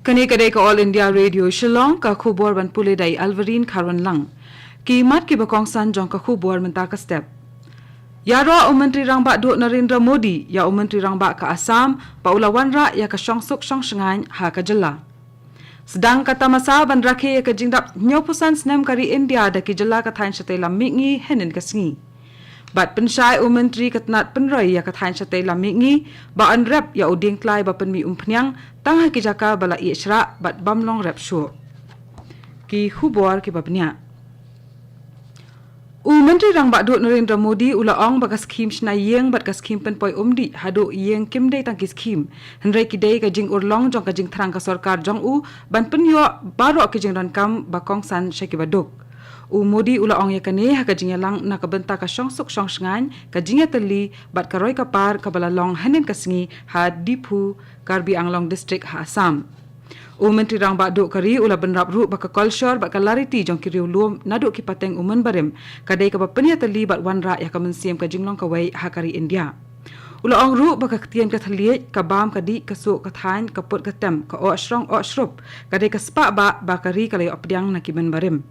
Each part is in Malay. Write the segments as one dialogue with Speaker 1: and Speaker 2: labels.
Speaker 1: Kani-kadai ka All India Radio Shillong ka khubor ban pule dai Alvarin Kharwan lang. Ki mat ki bakong san jong ka khubor menta ka step. Yaro Menteri Rang Ba Duk Narendra Modi ya Menteri Rang Ba ka Assam pa ulawan ra ya ka syongsuk syongsengan ha ka jela. Sedang kata masa ban rakhe ya ka jingdap nyopusan snem kari India da ki jela ka thain shatay lamingi henin ka sngi. Bat pensyai Menteri katnat penrai ya ka thain shatay lamingi ba an rep ya uding klai ba penmi umpnyang tang ha ki jaka bala i shra bat bamlong rep shu. Ki khubor ki babnya. Menteri Rang Ba Duk Narendra Modi ulaong baga skim snayeng bat ka skim penpoi umdi hado yeng kimdei tangki skim henrei kidei ka jing urlong jong ka jing thrang ka sarkar jong ban penyo baro ka jing rankam bakong san shaki baduk. Modi ulaong ya kane ha ka jing lang na ka benta ka syongsuk syongsengan ka jing teli bat ka roi ka par ka balalong hanen ka sngi ha Dipu Karbi Anglong district ha Assam. Menteri Rang Ba Duk kari ula benrap ru baka culture baka lariti jong kiriu luom naduk ki pateng umen barim kadai ka bapenya tali bat wanra ya ka mensiam ka jinglong ka wei ha kari India. Ula ong ru baka ketien ka thaliet ka bam ka di ka su ka thain ka put ka tem ka o ashrong o shrup kadai ka spa ba bakari ka lay opdyang na kimen barim.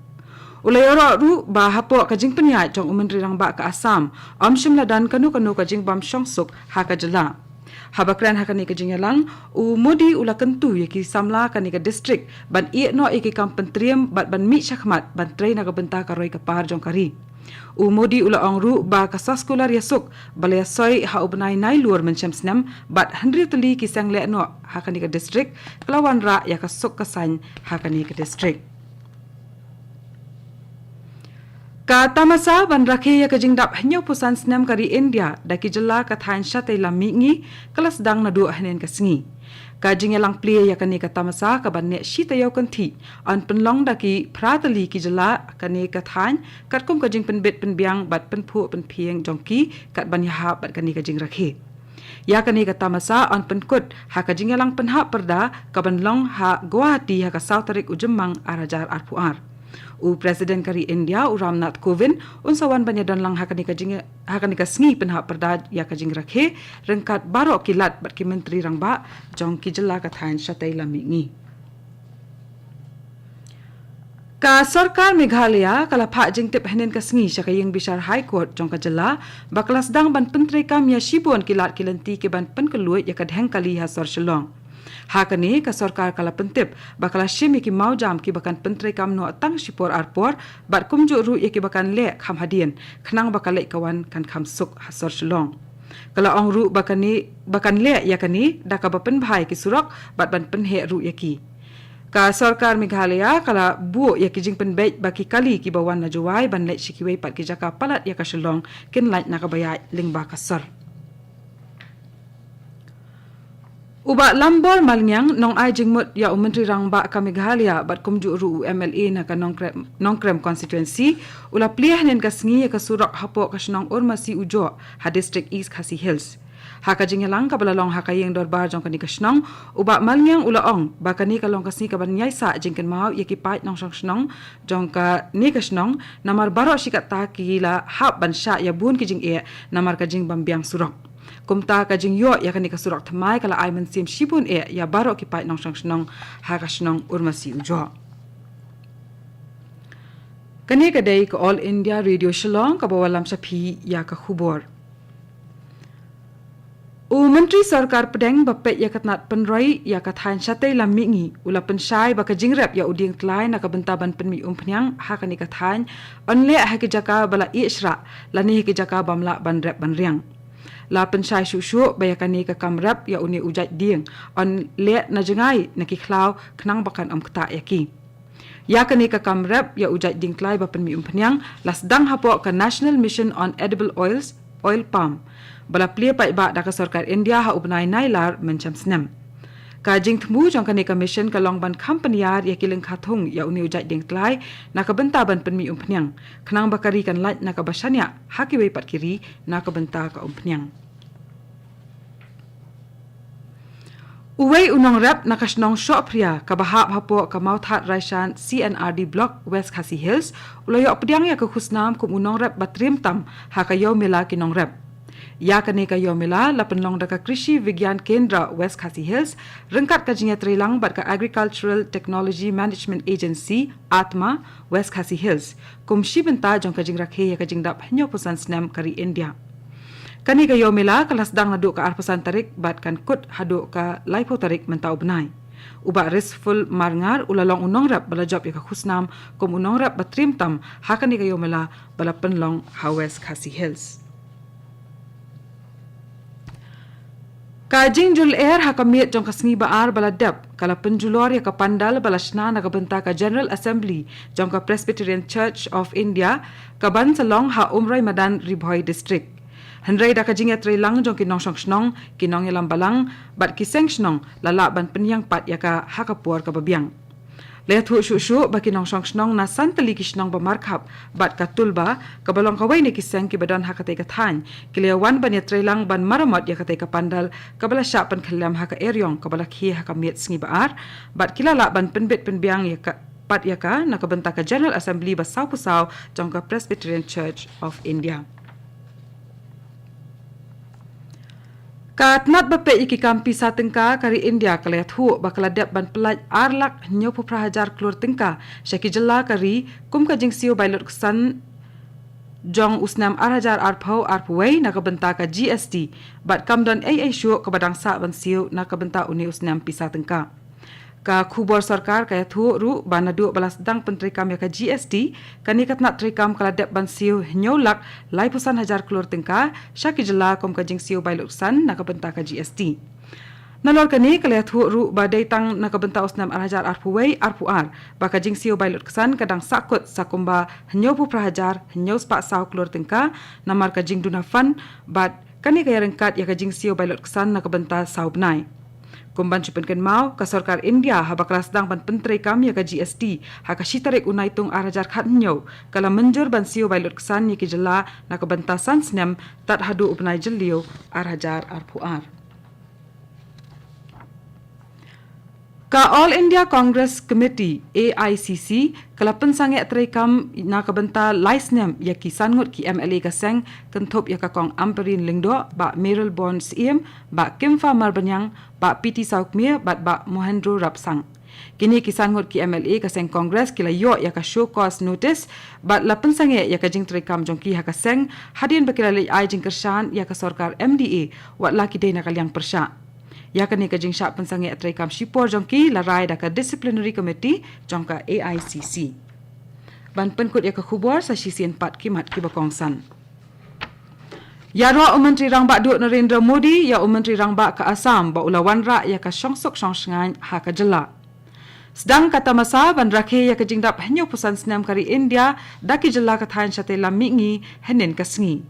Speaker 1: Ula yoro ru ba hapo ka jing penya jong Menteri Rang Ba ka Assam shimla dan kanu ka jing bam syongsuk ha ka jela. Habakran hakani ka jingyalang Modi ula kentu yaki samla kani ka district ban i no iki kampentriam bat ban mi syakmat ban train ka benta ka roi ka par jong kari. Modi ula ongru ba ka saskular yasuk balaya soi ha ubnai nai luar mencem snam bat handri teli ki sang le no hakani ka district kelawan ra ya ka suk ka san hakani ka district. Ka tamasa ban rakhe ya ka jingdap hanyo pusan snem kari India daki jela ka thain shatay lamingi kelas dang na du hanen ka sngi. Ka jingelang plie ya kani ka tamasa ka ban ne shitayaw kanthi an penlong daki pratali ki jela kani ka thain katkum ka jing penbet penbiang bat penphu penpieng jongki kat ban ya bat kani ka jing rakhe. Ya kani ka tamasa an penkut ha ka jingelang penha perda ka ban long ha Guwahati ha ka South Tarik ujemang arajar arpuar. Presiden kari India Ramnath Kovind unsawan banyadan lang hakani ka sngi penha perda ya ka jing rakhe rengkat baro kilat bat ki Menteri Rang Ba jong ki jela ka thain shatay lamingi. Ka sarkar Meghalaya kala pha jing tip henen ka sngi syakayeng bishar High Court jong ka jela baklas dang ban pentri kam ya shibon kilat kilanti ke ban penkeluit ya ka dheng kali ha sor Shillong. Hakani ka sarkar kala pentip bakala shimi ki mau jam ki bakan pentri kam no tang shipor arpor bat kumju ru ye ki bakan le kham hadien khnang bakale kawan kan kham suk hasor Shillong. Kala ong ru bakan le yakani daka bapen bhai ki surok bat ban penhe ru yaki. Ka sarkar Meghalaya kala bu yaki jing penbeit baki kali ki bawan na juwai ban le shikiwei pat ki jaka palat ya ka Shillong kin lait na kabaya lingba kasar. Uba lambor malnyang nong ai jingmut ya Menteri Rang Ba ka Meghalaya bat kumju ru MLA na ka nongkrem constituency ula pliah nen ka sngi ka surak hapo ka snong urmasi ujo ha district East Khasi Hills. Ha ka jinglang ka balalong ha kayeng dorbar jong kani ka snong uba malnyang ula ong ba kani ka long ka sni ka ban nyai sa jingken mau yaki pait nong snong jong ka ni ka snong namar baro shikat ta kila hab ban sha ya bun ki jing e namar ka jing bambiang surak. Kumta ka jing yo ya kani ka surak thamai kala ai man sim shibun e ya baro ki pai nong snong ha ka snong urmasi ujo. Kani ka dai ka All India Radio Shillong ka bawalam sapi ya ka khubor. Menteri Sarkar Pedeng bapet ya katnat penroi ya ka thain shatay lamingi ula pensyai baka jingrep ya uding tlai na ka bentaban penmi umpnyang ha kani ka thain onle ha ki jaka bala ishra lani ki jaka bamla ban rep ban riang. La pensyai syusyu bayakani ka kamrap ya uni ujat ding on le na jengai na ki khlaw knang bakan kta yaki. Ya kani ka kamrap ya ujat ding klai ba penmi umpnyang lasdang hapo ka National Mission on Edible Oils oil palm bala plie pai ba da ka sarkar India ha ubnai nailar mencam snem. Ka jing thmu jong kani ka mission ka longban company yar ya kiling khathung ya uni ujat ding klai na ka benta ban penmi umpnyang knang bakari kan lait na ka basanya hakiwei pat kiri na ka benta ka umpnyang. Uwei unong rap na kasnong Shopria kabahap hapo ka Mauthat Raishan CNRD Block West Khasi Hills ulayo pediang ya ka khusnam kum unong rap batrim tam ha kayo mila kinong rap. Ya kane ka yomila la penlong da ka Krishi Vigyan Kendra West Khasi Hills rengkat ka jinga trilang bat ka Agricultural Technology Management Agency ATMA West Khasi Hills kum shibenta jong ka jing rakhe ya ka jing dap hanyo pusan snam kari India. Kani ka yomila kalas dang nadu ka arpasan tarik bat kan kut hadu ka laipo tarik mentau benai. Uba risful marngar ulalong unong rap bala job ya ka khusnam kum unong rap batrim tam hakani ka yomila bala penlong ha West Khasi Hills. Kajing jul air hakamit jong kasngi baar bala dep kala penjulor ya kapandal bala shna na kabenta ka General Assembly jong ka Presbyterian Church of India kaban salong ha umray madan Ribhoy District. Henry da kajing ya trilang jong kinong snong kinong yalam balang bat kiseng snong lala ban penyang pat ya ka hakapuar ka babiang. Lehat hu shu baki nong snong na santali kisnong bamarkhap bat katulba kabalong kawai ni kiseng ki badan hakatay kathan kiliawan ban ya trilang ban maramot ya katay kapandal kabala sya pan khalam haka eryong kabala khi hakamit sngi baar bat kilala ban penbit penbiang ya ka pat ya ka nakabenta ka General Assembly basaw pusaw jong ka Presbyterian Church of India. Katnat bape iki kampi sa tengka kari India kalayat hu bakala dep ban pelaj arlak nyo puprahajar klur tengka syaki jela kari kum kajing siu bailot kesan jong usnam arhajar arpau arpuway nakabenta ka GST bat kamdan ay syuk kabadang sa ban siu nakabenta uni usnam pisa tengka. Ka khubor sarkar kaya thu ru banadu balas dang pentri kam ya ka GST kani katnat trikam kala dep ban siu nyolak lai pusan hajar klur tengka syaki jela kom kajing siu bailuksan nakabenta ka GST. Nalor kani kala thu ru badai tang nakabenta usnam arhajar arpuway arpuar ba kajing siu bailuksan kadang sakut sakumba hnyo pu prahajar hnyo spa saw klur tengka namar kajing dunafan bat kani kaya rengkat ya kajing siu bailuksan nakabenta saw benai. Kumban chupenken mau ka sarkar India habaklas dang ban pentri kam ya ka GST ha ka shitarik unai tung arajar khatnyo kala menjur ban siu bailot kesan ya ki jela nakabenta sansnem tat hadu upnai jelio arajar arpuar. Ka All India Congress Committee AICC kala pensange atrekam nakabenta laisnem ya ki sangut ki MLA ka seng kenthop ya ka kong amperin lingdo ba Meryl Bonds ba Kimfa Marbanyang ba PT Saukmir ba Mohendro Rapsang. Kini kisangut ki MLA ka seng Congress kila yo ya ka show cause notice ba la pensange ya ka jing trekam jongki ha ka seng hadin bakila le ai jing kershan ya ka sarkar MDA wat laki de nakalyang persya. Ya kani ka jing sya pensange atrekam shipor jongki la rai da ka disciplinary committee jongka AICC. Ban penkut ya ka khubor sa sisian 4 kimat ki bakongsan. Ya ro Menteri Rangba Dut Narendra Modi ya Menteri Rangba ka Assam ba ulawan ra ya ka shongsok shongsngan ha ka jela. Sedang kata masa ban rakhe ya ka jingdap hanyo pusan snam kari India daki jela ka thain syate lamingi henen kasngi.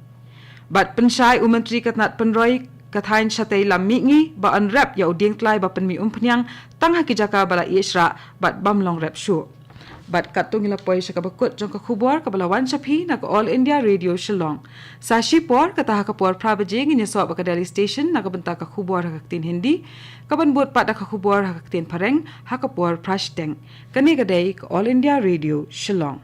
Speaker 1: Bat pensyai Menteri katnat penroi kathain syate lamingi ba an rap ya uding tlai ba penmi umpnyang tang hakijaka bala isra bat bamlong rap show. Bat katung ilapoi sa kabakut jong kakubor kabalawan syaphi na ka All India Radio Shillong. Sa shipor kataha kapor prabajing inyaswa baka Delhi Station na kabenta kakubor hakaktin Hindi, kabanbut pat na kakubor hakaktin Pareng, hakapor Prashteng. Kani kaday ka All India Radio Shillong.